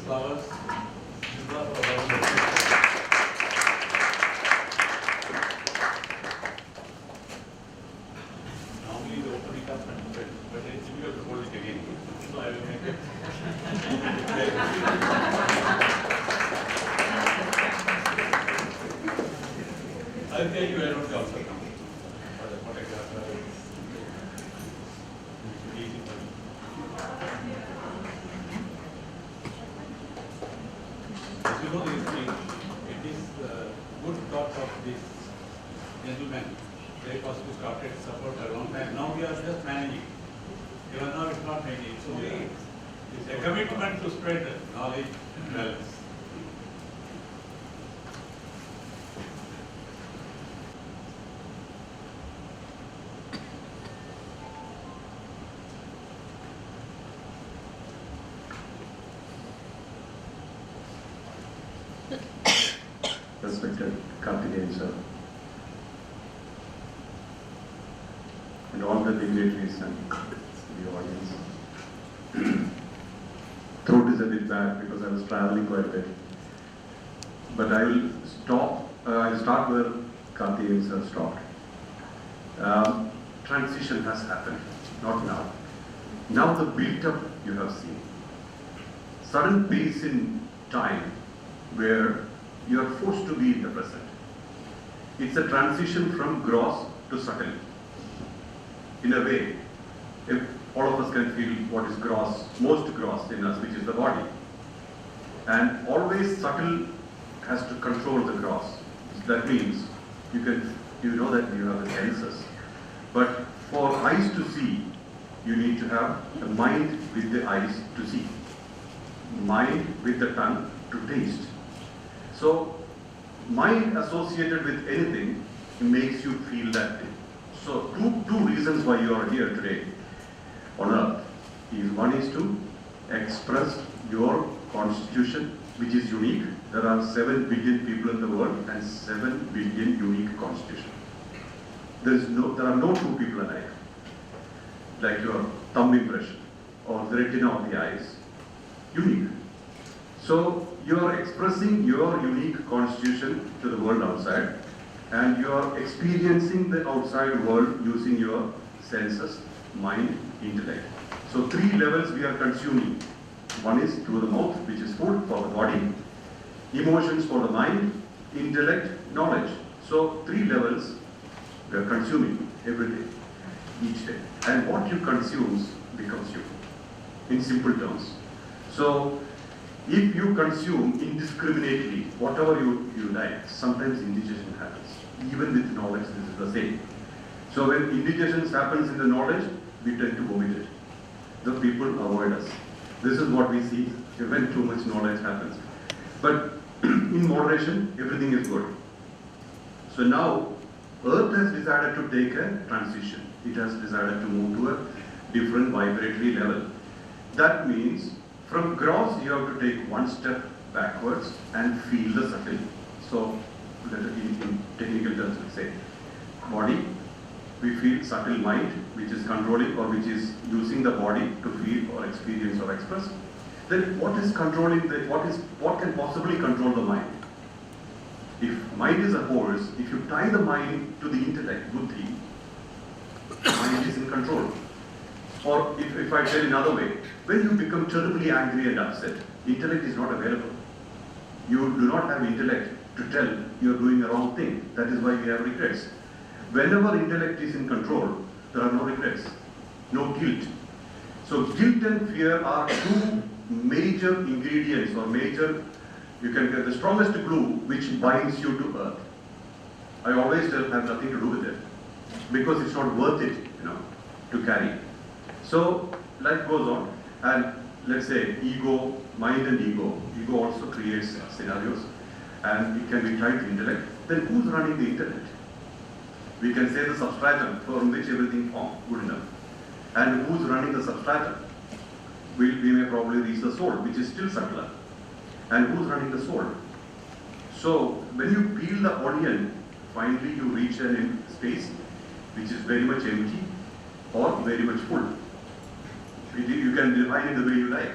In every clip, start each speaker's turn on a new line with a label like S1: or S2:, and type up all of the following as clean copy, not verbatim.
S1: flowers. Normally they open it up and put it, but it's difficult to hold it again. So I will make it. I'll tell you where it also comes. For the photographer. Easy for you. As you know, this thing, it is good thought of this gentleman. Life Positive started support a long time. Now we are just managing. Even now it's not managing. So it's a commitment to spread knowledge and balance.
S2: Respected Cuffe sir, and all the dignitaries and the audience. Throat is a bit bad because I was traveling quite a bit. But I will I'll start where Cuffe sir stopped. Transition has happened, not now. Now the build-up you have seen. Sudden pace in time where you are forced to be in the present. It's a transition from gross to subtle. In a way, if all of us can feel what is gross, most gross in us, which is the body. And always subtle has to control the gross. That means you know that you have the senses. But for eyes to see, you need to have the mind with the eyes to see. Mind with the tongue to taste. So, mind associated with anything makes you feel that thing. So, two reasons why you are here today on earth is one is to express your constitution, which is unique. There are 7 billion people in the world and 7 billion unique constitution. There are no two people alike, like your thumb impression or the retina of the eyes, unique. So you are expressing your unique constitution to the world outside, and you are experiencing the outside world using your senses, mind, intellect. So 3 levels we are consuming. One is through the mouth, which is food for the body, emotions for the mind, intellect, knowledge. So 3 levels we are consuming every day, each day. And what you consume becomes you, in simple terms. So if you consume indiscriminately whatever you like, sometimes indigestion happens. Even with knowledge, this is the same. So when indigestion happens in the knowledge, we tend to vomit it. The people avoid us. This is what we see when too much knowledge happens. But in moderation, everything is good. So now, Earth has decided to take a transition. It has decided to move to a different vibratory level. That means from gross, you have to take one step backwards and feel the subtle. So, in technical terms, we say body, we feel subtle mind, which is controlling or which is using the body to feel or experience or express. Then what is controlling what can possibly control the mind? If mind is a horse, if you tie the mind to the intellect, buddhi, mind is in control. Or if I tell another way, when you become terribly angry and upset, intellect is not available. You do not have intellect to tell you are doing a wrong thing. That is why we have regrets. Whenever intellect is in control, there are no regrets, no guilt. So guilt and fear are 2 major ingredients or major, you can get the strongest glue which binds you to earth. I always tell have nothing to do with it because it's not worth it, to carry. So life goes on, and let's say ego, mind and ego also creates scenarios, and it can be tied to intellect. Then who's running the intellect? We can say the substratum from which everything forms, good enough. And who's running the substratum? We may probably reach the soul, which is still subtler. And who's running the soul? So when you peel the onion, finally you reach a space which is very much empty or very much full. You can define it the way you like.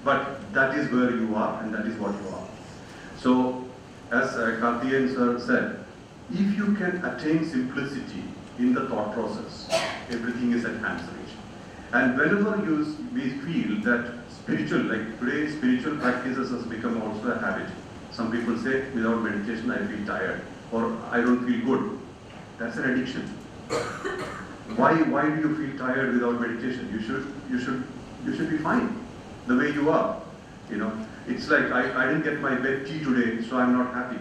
S2: But that is where you are and that is what you are. So, as Karthikeyan sir said, if you can attain simplicity in the thought process, everything is at hand's reach. And whenever we feel that spiritual, like today, spiritual practices has become also a habit. Some people say, without meditation, I feel tired, or I don't feel good. That's an addiction. Why do you feel tired without meditation? You should be fine the way you are. You know, it's like I didn't get my bed tea today, so I'm not happy.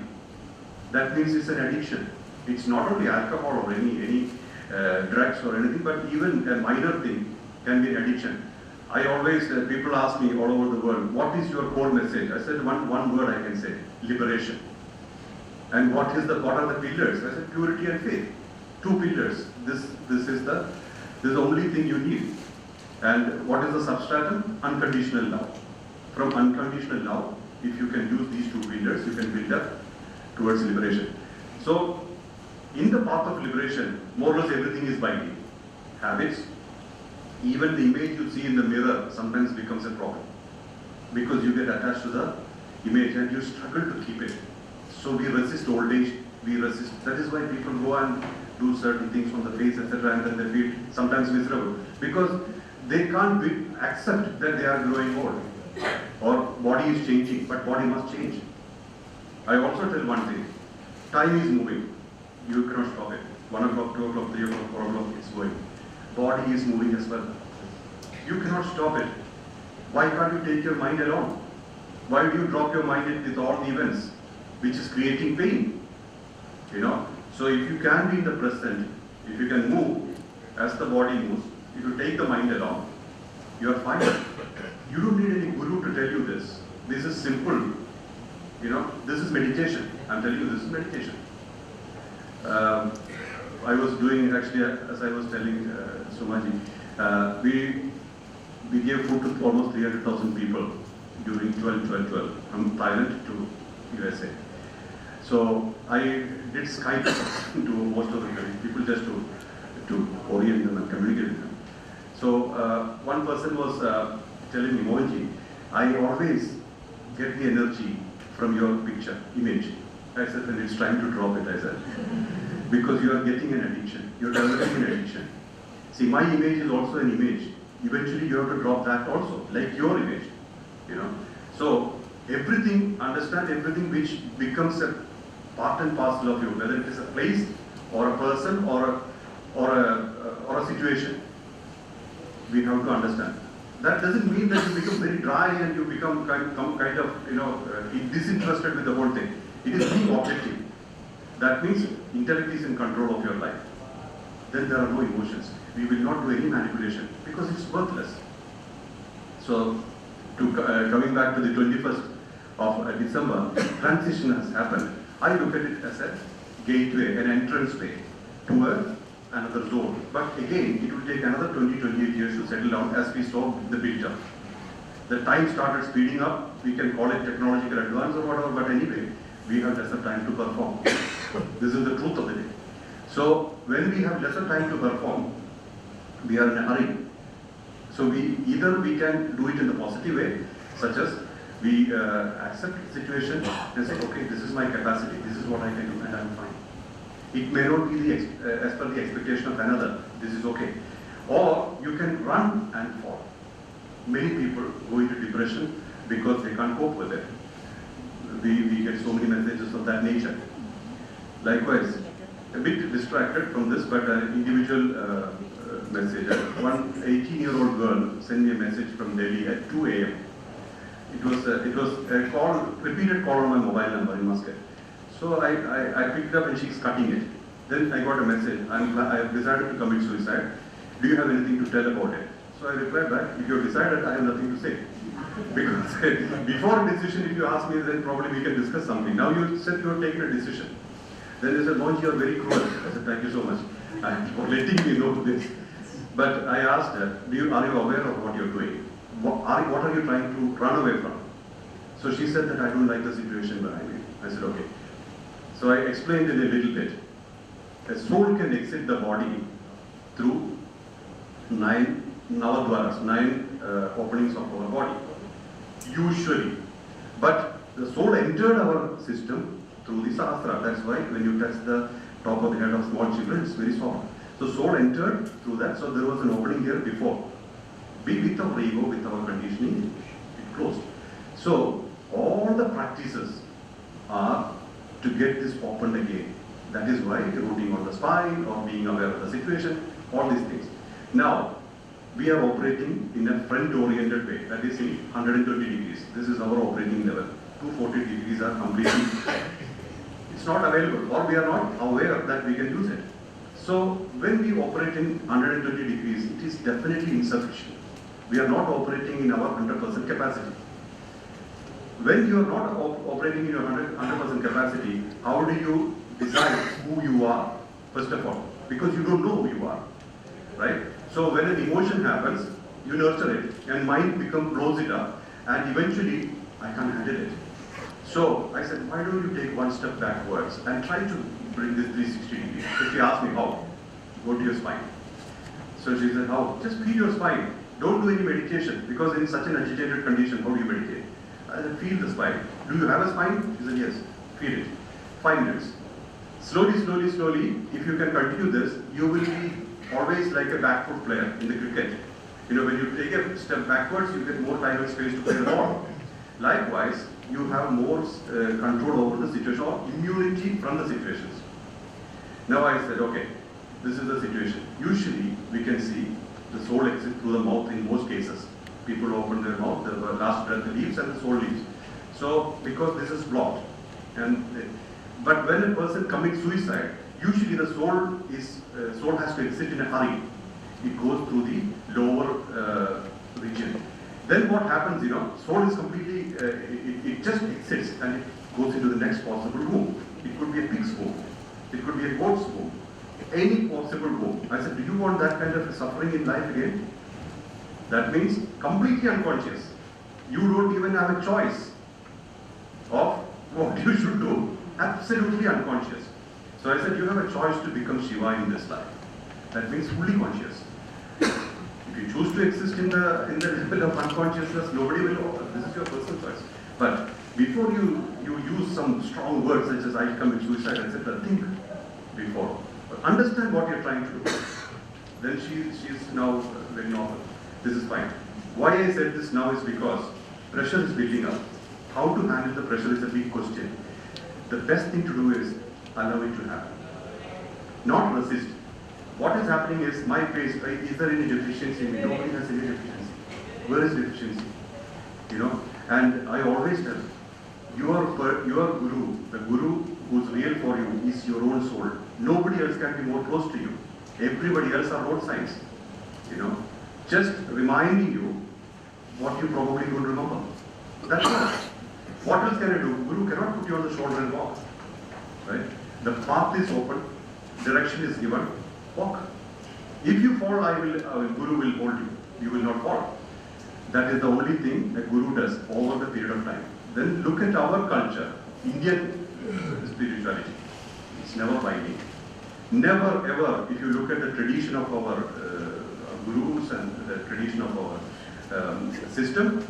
S2: That means it's an addiction. It's not only alcohol or any drugs or anything, but even a minor thing can be an addiction. I always, people ask me all over the world, what is your core message? I said one word I can say, liberation. And what are the pillars? I said purity and faith. 2 pillars. This is the only thing you need. And what is the substratum? Unconditional love. From unconditional love, if you can use these 2 pillars, you can build up towards liberation. So, in the path of liberation, more or less everything is binding. Habits, even the image you see in the mirror sometimes becomes a problem. Because you get attached to the image and you struggle to keep it. So we resist old age, we resist. That is why people go and do certain things on the face, etc., and then they feel sometimes miserable. Because they can't accept that they are growing old. Or body is changing, but body must change. I also tell one thing, time is moving. You cannot stop it. 1 o'clock, 2 o'clock, 3 o'clock, 4 o'clock, it's going. Body is moving as well. You cannot stop it. Why can't you take your mind along? Why do you drop your mind with all the events, which is creating pain? You know. So if you can be in the present, if you can move as the body moves, if you take the mind along, you are fine. You don't need any guru to tell you this. This is simple. You know, this is meditation. I'm telling you, this is meditation. I was doing, actually, as I was telling Sumaji, we gave food to almost 300,000 people during 12-12-12 from Thailand to USA. So I did Skype to most of the people just to orient them and communicate with them. So one person was telling me, Mohanji, I always get the energy from your picture, image. I said, and it's time to drop it, I said. Because you are getting an addiction. You're developing an addiction. See, my image is also an image. Eventually you have to drop that also, like your image. You know. So everything, understand everything which becomes a part and parcel of you, whether it is a place or a person or a situation. We have to understand. That doesn't mean that you become very dry and you become kind of disinterested with the whole thing. It is being objective. That means intellect is in control of your life. Then there are no emotions. We will not do any manipulation because it's worthless. So, coming back to the 21st of December, transition has happened. I look at it as a gateway, an entrance way to another zone. But again, it will take another 20-28 years to settle down as we saw the build up. The time started speeding up. We can call it technological advance or whatever, but anyway, we have lesser time to perform. This is the truth of the day. So when we have lesser time to perform, we are in a hurry. So either we can do it in the positive way, such as we accept the situation and say, okay, this is my capacity, this is what I can do, and I'm fine. It may not be as per the expectation of another, this is okay. Or you can run and fall. Many people go into depression because they can't cope with it. We get so many messages of that nature. Likewise, a bit distracted from this, but an individual message. One 18-year-old girl sent me a message from Delhi at 2 a.m. It was a call, repeated call on my mobile number in Muscat. So I picked up and she's cutting it. Then I got a message, I have decided to commit suicide. Do you have anything to tell about it? So I replied back, if you have decided, I have nothing to say. Because before a decision, if you ask me, then probably we can discuss something. Now you said you have taken a decision. Then they said, Mohanji, you are very cruel. I said, thank you so much for letting me know this. But I asked her, are you aware of what you're doing? What are you trying to run away from? So she said that I don't like the situation where I'm in. I said, okay. So I explained it a little bit. A soul can exit the body through 9 navadwaras, 9 openings of our body. usually. But the soul entered our system through the sahasrara. That's why when you touch the top of the head of small children, it's very soft. So soul entered through that, so there was an opening there before. With our ego, with our conditioning, it closed. So all the practices are to get this opened again. That is why rooting on the spine or being aware of the situation, all these things. Now, we are operating in a front-oriented way, that is in 120 degrees. This is our operating level. 240 degrees are completely, it's not available, or we are not aware that we can use it. So when we operate in 120 degrees, it is definitely insufficient. We are not operating in our 100% capacity. When you are not operating in your 100% capacity, how do you decide who you are, first of all? Because you don't know who you are, right? So when an emotion happens, you nurture it, and mind blows it up, and eventually, I can't handle it. So I said, why don't you take one step backwards and try to bring this 360 degrees? So she asked me, how? Go to your spine. So she said, how? Just feel your spine. Don't do any meditation, because in such an agitated condition, how do you meditate? I said, feel the spine. Do you have a spine? She said, yes. Feel it. 5 minutes. Slowly, slowly, slowly, if you can continue this, you will be always like a back foot player in the cricket. You know, when you take a step backwards, you get more time and space to play the ball. Likewise, you have more control over the situation or immunity from the situations. Now I said, okay, this is the situation. Usually, we can see the soul exit through the mouth in most cases. People open their mouth, the last breath leaves and the soul leaves. So, because this is blocked. But when a person commits suicide, usually the soul has to exit in a hurry. It goes through the lower region. Then what happens, you know, soul is completely, it just exits and it goes into the next possible womb. It could be a pig's womb. It could be a goat's womb. Any possible womb. I said, do you want that kind of suffering in life again? That means completely unconscious. You don't even have a choice of what you should do. Absolutely unconscious. So I said, you have a choice to become Shiva in this life. That means fully conscious. If you choose to exist in the level of unconsciousness, nobody will know. This is your personal choice. But before you use some strong words such as I commit suicide, etc., think before. But understand what you're trying to do. Then she's now very normal. This is fine. Why I said this now is because pressure is building up. How to handle the pressure is a big question. The best thing to do is allow it to happen. Not resist. What is happening is my face, right? Is there any deficiency in me? Nobody has any deficiency. Where is deficiency? You know, and I always tell your guru, the guru who's real for you is your own soul. Nobody else can be more close to you. Everybody else are road signs. You know, just reminding you what you probably don't remember. That's all. What else can I do? Guru cannot put you on the shoulder and walk. Right? The path is open, direction is given, walk. If you fall, Guru will hold you. You will not fall. That is the only thing a Guru does over the period of time. Then look at our culture, Indian spirituality. It's never binding. Never ever, if you look at the tradition of our Gurus and the tradition of our system,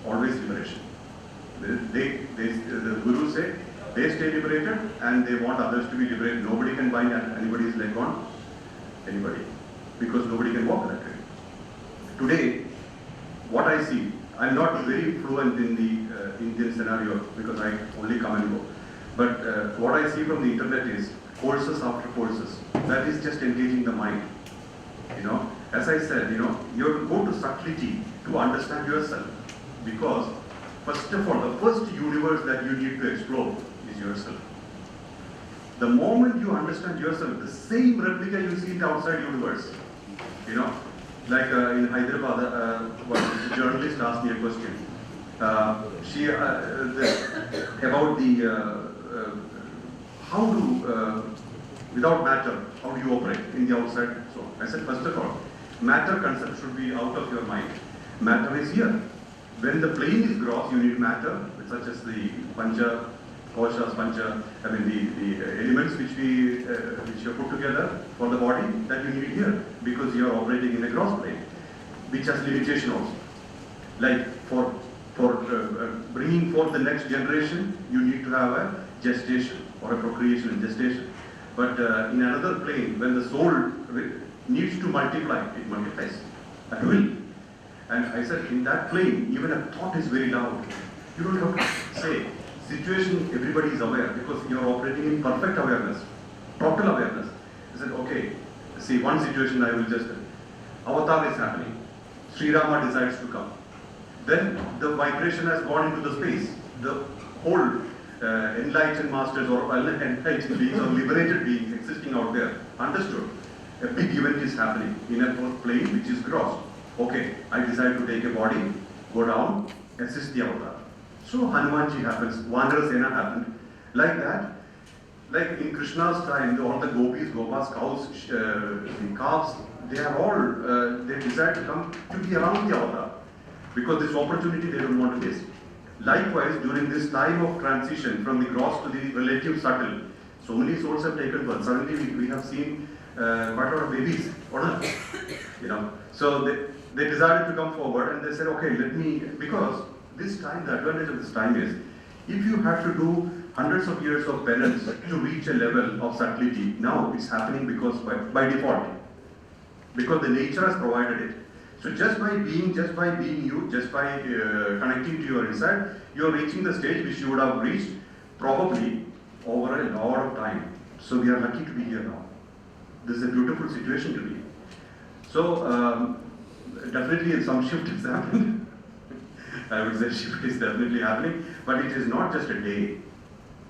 S2: always liberation. The Gurus say, they stay liberated and they want others to be liberated. Nobody can bind anybody's leg on anybody because nobody can walk that way. Today, what I see, I'm not very fluent in the Indian scenario because I only come and go. But what I see from the internet is courses after courses. That is just engaging the mind. You know, as I said, you know, you have to go to subtlety to understand yourself because first of all, the first universe that you need to explore is yourself. The moment you understand yourself, the same replica you see in the outside universe. You know, like in Hyderabad, a journalist asked me a question. About how do, without matter, how do you operate in the outside? So I said, first of all, matter concept should be out of your mind. Matter is here. When the plane is gross, you need matter, such as the pancha, koshas, pancha, I mean the elements which are put together for the body that you need here because you are operating in a gross plane, which has limitation also. Like for For bringing forth the next generation, you need to have a gestation or a procreation and gestation. But in another plane, when the soul needs to multiply, it multiplies at will. And I said, in that plane, even a thought is very loud. You don't have to say. Situation, everybody is aware because you are operating in perfect awareness, total awareness. I said, okay, see, one situation I will just, avatar is happening. Sri Rama decides to come. Then the vibration has gone into the space. The whole enlightened masters or enlightened beings or liberated beings existing out there understood a big event is happening in a plane which is gross. Okay, I decide to take a body, go down, assist the avatar. So Hanumanji happens, Vanara Sena happened. Like that, like in Krishna's time, all the gopis, gopas, cows, the calves, they are all, they decide to come to be around the avatar. Because this opportunity they don't want to miss. Likewise, during this time of transition from the gross to the relative subtle, so many souls have taken birth. Suddenly we have seen quite a lot of babies on earth. So they decided to come forward and they said, okay, let me, because this time, the advantage of this time is, if you have to do hundreds of years of penance to reach a level of subtlety, now it's happening because by default, because the nature has provided it. So just by being you, just by connecting to your inside, you are reaching the stage which you would have reached probably over a lot of time. So we are lucky to be here now. This is a beautiful situation to be. So definitely some shift has happened. I would say shift is definitely happening, but it is not just a day.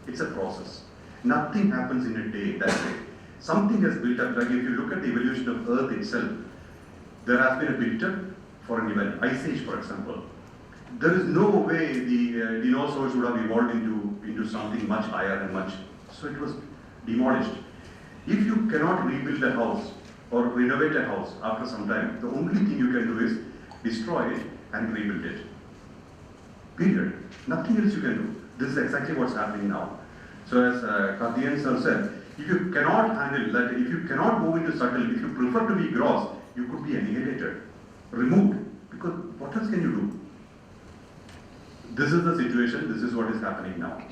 S2: It's a process. Nothing happens in a day that way. Something has built up. Like if you look at the evolution of Earth itself, there has been a build-up for an event. Ice Age, for example. There is no way the dinosaurs would have evolved into something much higher and much. So it was demolished. If you cannot rebuild a house or renovate a house after some time, the only thing you can do is destroy it and rebuild it. Period. Nothing else you can do. This is exactly what's happening now. So as Karthikeyan sir said, if you cannot handle that, if you cannot move into subtle, if you prefer to be gross, you could be annihilated, removed, because what else can you do? This is the situation, this is what is happening now.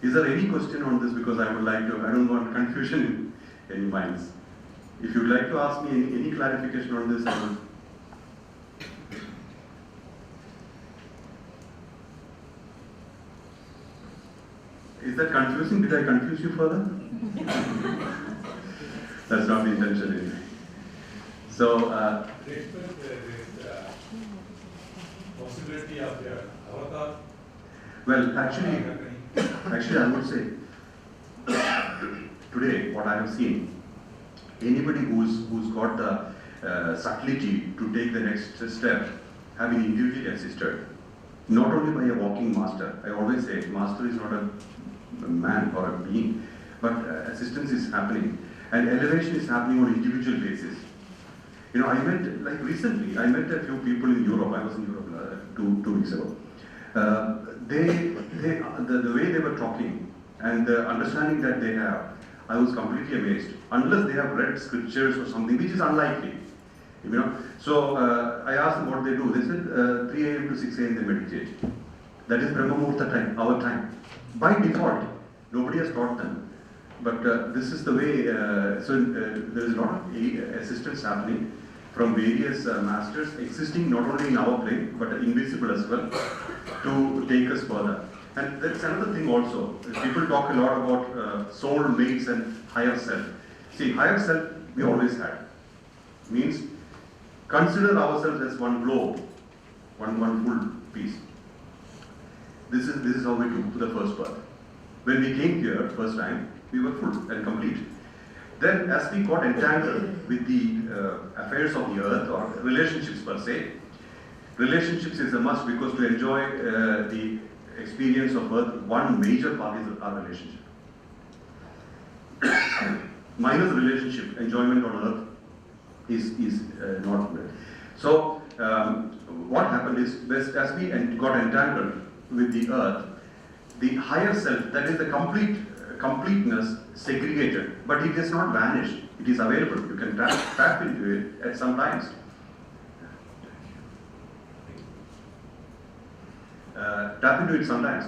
S2: Is there any question on this? Because I would like to, I don't want confusion in any minds. If you would like to ask me any clarification on this, I will. Is that confusing? Did I confuse you further? That's not the intention anyway. So,
S1: possibility of their avatar.
S2: Well, actually, I would say today what I have seen, anybody who's got the subtlety to take the next step, having individually assisted, not only by a walking master. I always say master is not a man or a being, but assistance is happening and elevation is happening on individual basis. I met, like recently, I met a few people in Europe. I was in Europe two weeks ago. The way they were talking and the understanding that they have, I was completely amazed. Unless they have read scriptures or something, which is unlikely. So I asked them what they do. They said 3 a.m. to 6 a.m. they meditate. That is Brahma Muhurta time, our time. By default, nobody has taught them. But this is the way, there is a lot of assistance happening from various masters existing not only in our plane, but invisible as well, to take us further. And that's another thing also. People talk a lot about soul mates and higher self. See, higher self we always had. Means consider ourselves as one globe, one full piece. This is how we took to the first birth. When we came here first time, we were full and complete. Then as we got entangled with the affairs of the earth or relationships per se, relationships is a must because to enjoy the experience of earth, one major part is our relationship. Minus relationship, enjoyment on earth is not good. So what happened is, as we got entangled with the earth, the higher self, that is the completeness, segregated, but it has not vanished. It is available. You can tap into it at some times. tap into it sometimes.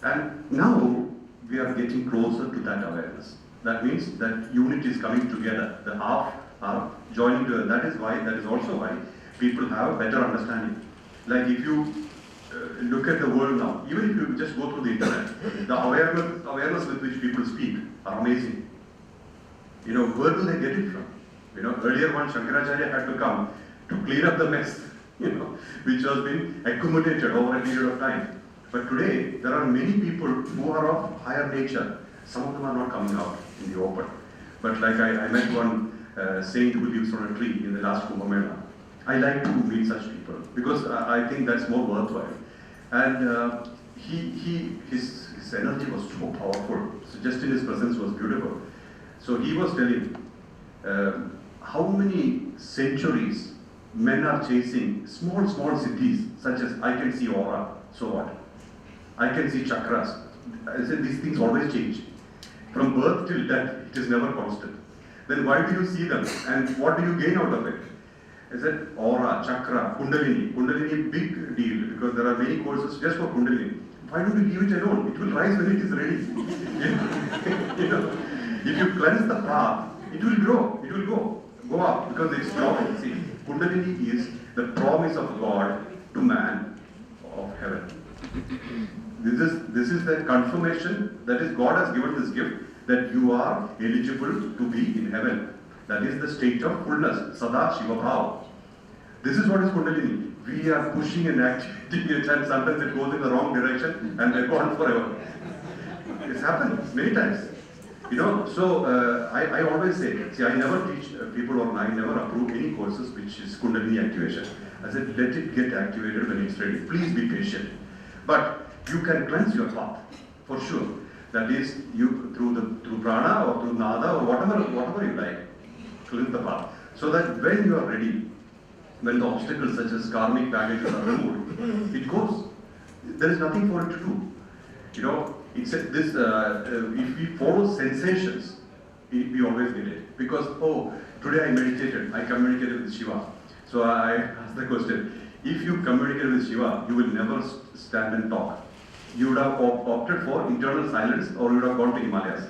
S2: And now we are getting closer to that awareness. That means that unity is coming together. The half are joining together. That is also why people have better understanding. Like if you look at the world now, even if you just go through the internet, the awareness with which people speak are amazing. You know, where do they get it from? You know, earlier one Shankaracharya had to come to clean up the mess, you know, which has been accumulated over a period of time. But today, there are many people who are of higher nature. Some of them are not coming out in the open. But like I met one saint who lives on a tree in the last Kumbh Mela. I like to meet such people because I think that's more worthwhile. And his energy was so powerful. So just in his presence was beautiful. So he was telling how many centuries men are chasing small cities such as I can see aura, so what? I can see chakras. I said these things always change. From birth till death, it is never constant. Then why do you see them and what do you gain out of it? I said aura, chakra, kundalini. Kundalini, big deal because there are many courses just for kundalini. Why don't you leave it alone? It will rise when it is ready. You know, if you cleanse the path, it will grow. It will go up because it's joy. See, kundalini is the promise of God to man of heaven. This is the confirmation that is God has given this gift that you are eligible to be in heaven. That is the state of fullness, Sada Shiva Bhava. This is what is Kundalini. We are pushing and activating it and sometimes it goes in the wrong direction and they're gone forever. It's happened many times. You know, so I always say, see, I never teach people or I never approve any courses which is Kundalini activation. I said, let it get activated when it's ready. Please be patient. But you can cleanse your path, for sure. That is, you through prana or through nada or whatever you like, cleanse the path. So that when you are ready, when the obstacles such as karmic baggages are removed, it goes. There is nothing for it to do. You know, except this, if we follow sensations, we always get it. Because, oh, today I meditated, I communicated with Shiva. So I asked the question, if you communicate with Shiva, you will never stand and talk. You would have opted for internal silence or you would have gone to Himalayas.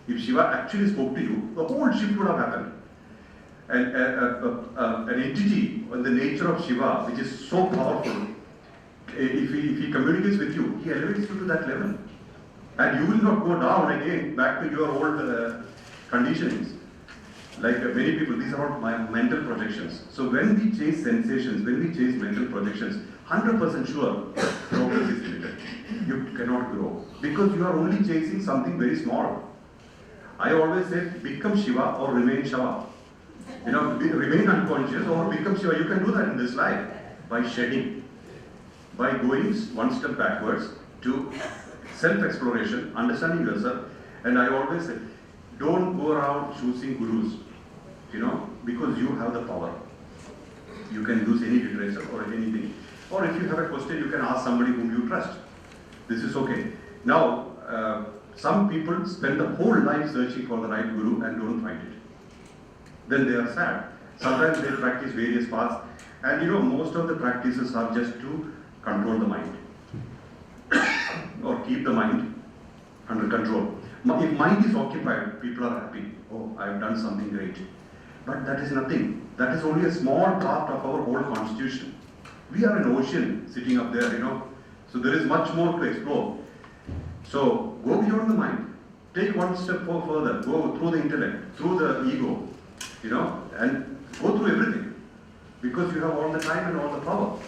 S2: If Shiva actually spoke to you, the whole shift would have happened. And an entity in the nature of Shiva, which is so powerful, if he communicates with you, he elevates you to that level. And you will not go down again back to your old conditionings. Like many people, these are all my mental projections. So when we chase sensations, when we chase mental projections, 100% sure progress is limited. You cannot grow because you are only chasing something very small. I always say, become Shiva or remain Shiva. You know, remain unconscious or become Shiva. You can do that in this life by shedding, by going one step backwards to self-exploration, understanding yourself. And I always say, don't go around choosing gurus, you know, because you have the power. You can use any literature or anything. Or if you have a question, you can ask somebody whom you trust. This is okay. Now, some people spend the whole life searching for the right guru and don't find it. Then they are sad. Sometimes they practice various paths. And you know, most of the practices are just to control the mind. Or keep the mind under control. If mind is occupied, people are happy. Oh, I have done something great. But that is nothing. That is only a small part of our whole constitution. We are an ocean sitting up there, you know. So there is much more to explore. So go beyond the mind. Take one step further. Go through the intellect, through the ego, you know, and go through everything. Because you have all the time and all the power.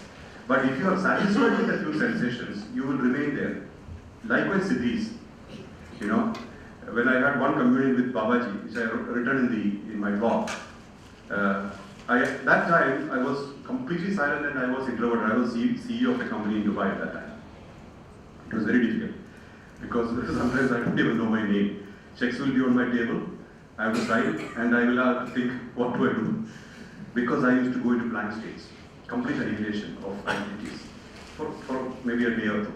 S2: But if you are satisfied with a few sensations, you will remain there. Likewise, siddhis. You know, when I had one communion with Babaji, which I written in my blog, that time I was completely silent and I was introverted. I was CEO of a company in Dubai at that time. It was very difficult because sometimes I don't even know my name. Checks will be on my table. I have to write and I will have to think, what do I do? Because I used to go into blank states, complete annihilation of identities for maybe a day or two.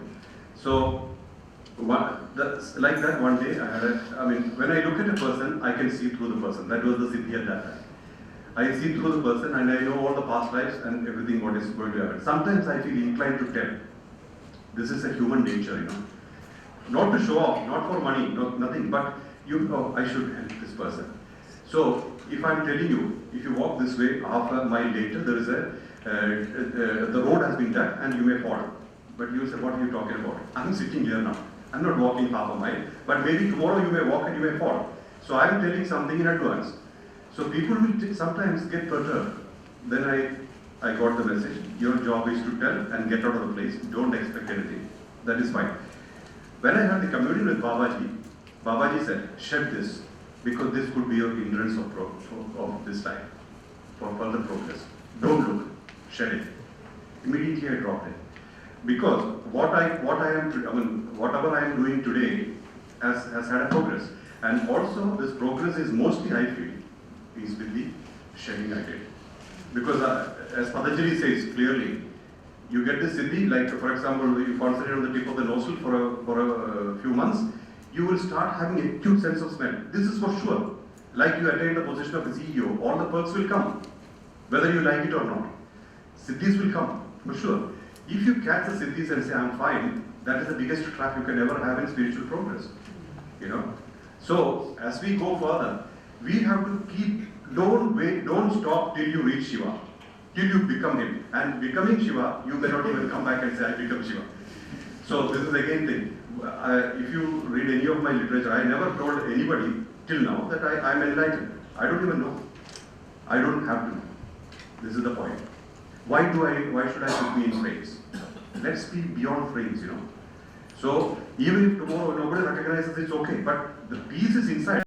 S2: So, like that one day, when I look at a person, I can see through the person. That was the siddhi at that time. I see through the person and I know all the past lives and everything what is going to happen. Sometimes I feel inclined to tell. This is a human nature, you know. Not to show off, not for money, nothing, but you know, I should help this person. So, if I'm telling you, if you walk this way, half a mile later, there is the road has been done and you may fall. But you say, what are you talking about? I'm sitting here now. I'm not walking half a mile, but maybe tomorrow you may walk and you may fall. So I'm telling something in advance. So people will sometimes get perturbed. Then I got the message. Your job is to tell and get out of the place. Don't expect anything. That is fine. When I had the communion with Babaji said, shed this, because this could be your hindrance of this time, for further progress. Don't look, shed it. Immediately I dropped it. Because whatever I am doing today has had a progress. And also this progress is mostly, I feel, is with the shedding I did. Because as Patanjali says clearly, you get this siddhi, like for example, you concentrate on the tip of the nostril for a few months, you will start having a acute sense of smell. This is for sure. Like you attain the position of a CEO, all the perks will come, whether you like it or not. Siddhis will come, for sure. If you catch the siddhis and say, I'm fine, that is the biggest trap you can ever have in spiritual progress. You know? So, as we go further, we have to don't stop till you reach Shiva, till you become him. And becoming Shiva, you cannot even come back and say, I become Shiva. So, this is again thing. If you read any of my literature, I never told anybody till now that I'm enlightened. I don't even know. I don't have to know. This is the point. Why should I put me in frames? Let's be beyond frames, you know. So, even if tomorrow nobody recognizes it's okay, but the peace is inside.